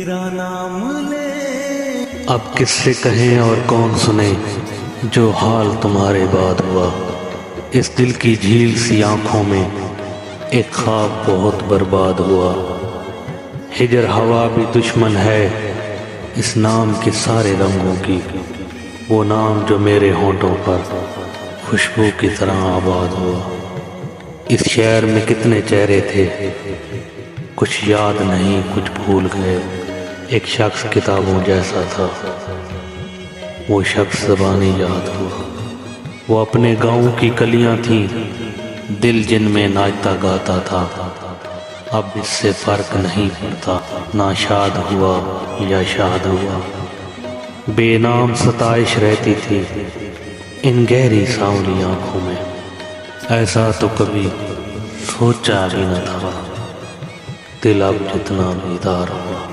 तेरा नाम ले। अब किससे कहें और कौन सुने जो हाल तुम्हारे बाद हुआ। इस दिल की झील सी आंखों में एक ख्वाब बहुत बर्बाद हुआ। हिजर हवा भी दुश्मन है इस नाम के सारे रंगों की। वो नाम जो मेरे होंठों पर खुशबू की तरह आबाद हुआ। इस शहर में कितने चेहरे थे, कुछ याद नहीं कुछ भूल गए। एक शख्स किताबों जैसा था, वो शख्स ज़बानी याद हुआ। वो अपने गाँव की कलियां थीं, दिल जिनमें नाचता गाता था। अब इससे फर्क नहीं पड़ता, ना शाद हुआ या शाद हुआ। बेनाम सताइश रहती थी इन गहरी सांवली आंखों में। ऐसा तो कभी सोचा भी न था, दिल अब जितना बेदार हो।